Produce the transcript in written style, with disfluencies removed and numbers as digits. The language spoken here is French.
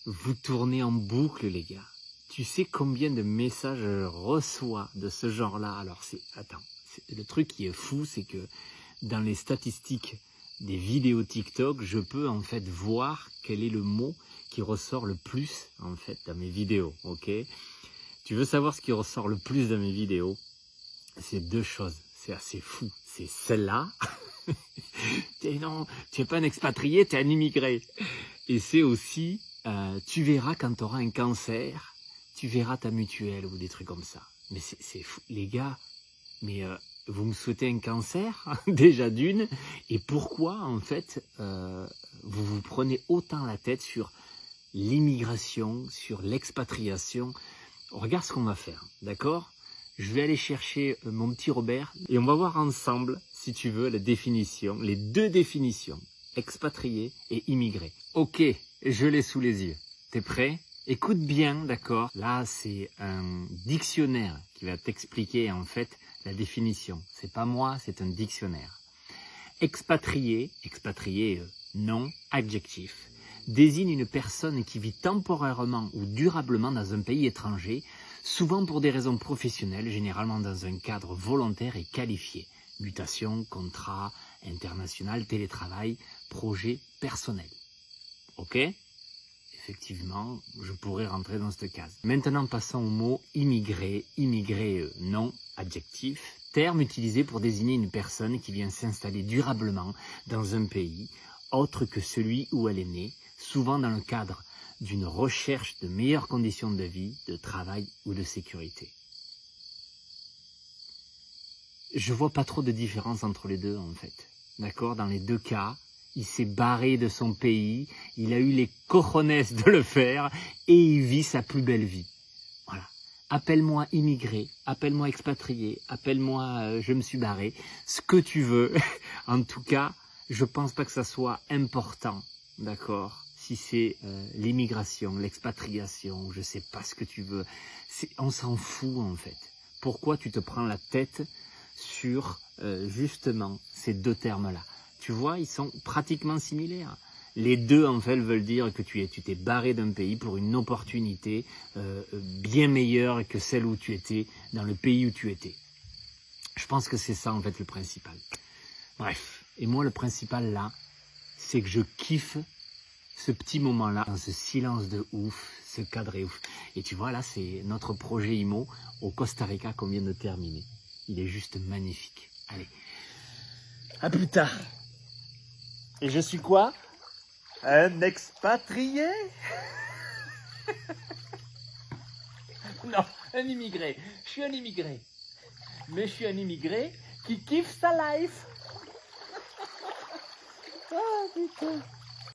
Vous tournez en boucle, les gars. Tu sais combien de messages je reçois de ce genre-là? Alors, le truc qui est fou, c'est que dans les statistiques des vidéos TikTok, je peux en fait voir quel est le mot qui ressort le plus en fait dans mes vidéos, ok? Tu veux savoir ce qui ressort le plus dans mes vidéos? C'est deux choses, c'est assez fou. C'est celle-là. Non, tu n'es pas un expatrié, tu es un immigré. Et c'est aussi, tu verras quand tu auras un cancer, tu verras ta mutuelle ou des trucs comme ça. Mais c'est fou, les gars, mais vous me souhaitez un cancer, déjà d'une, et pourquoi en fait, vous vous prenez autant la tête sur l'immigration, sur l'expatriation? Regarde ce qu'on va faire, d'accord? Je vais aller chercher mon petit Robert et on va voir ensemble, si tu veux, la définition, les deux définitions, expatrié et immigré. Ok, je l'ai sous les yeux. T'es prêt? Écoute bien, d'accord? Là, c'est un dictionnaire qui va t'expliquer en fait la définition. C'est pas moi, c'est un dictionnaire. Expatrié, nom, adjectif, désigne une personne qui vit temporairement ou durablement dans un pays étranger, souvent pour des raisons professionnelles, généralement dans un cadre volontaire et qualifié. Mutation, contrat, international, télétravail, projet personnel. Ok? Effectivement, je pourrais rentrer dans cette case. Maintenant, passons au mot immigré. Immigré, nom, adjectif, terme utilisé pour désigner une personne qui vient s'installer durablement dans un pays autre que celui où elle est née, souvent dans le cadre d'une recherche de meilleures conditions de vie, de travail ou de sécurité. Je vois pas trop de différence entre les deux en fait. D'accord? Dans les deux cas, il s'est barré de son pays, il a eu les cojones de le faire et il vit sa plus belle vie. Voilà. Appelle-moi immigré, appelle-moi expatrié, appelle-moi je me suis barré, ce que tu veux. En tout cas, je pense pas que ça soit important, d'accord? Si c'est l'immigration, l'expatriation, je sais pas ce que tu veux. On s'en fout en fait. Pourquoi tu te prends la tête sur justement ces deux termes-là? Tu vois, ils sont pratiquement similaires. Les deux, en fait, veulent dire que tu t'es barré d'un pays pour une opportunité bien meilleure que celle où tu étais, dans le pays où tu étais. Je pense que c'est ça, en fait, le principal. Bref, et moi, le principal, là, c'est que je kiffe ce petit moment-là, dans ce silence de ouf, ce cadre est ouf. Et tu vois, là, c'est notre projet IMO au Costa Rica qu'on vient de terminer. Il est juste magnifique. Allez, à plus tard. Et je suis quoi? Un expatrié? Non, un immigré. Je suis un immigré. Mais je suis un immigré qui kiffe sa life. Ah putain.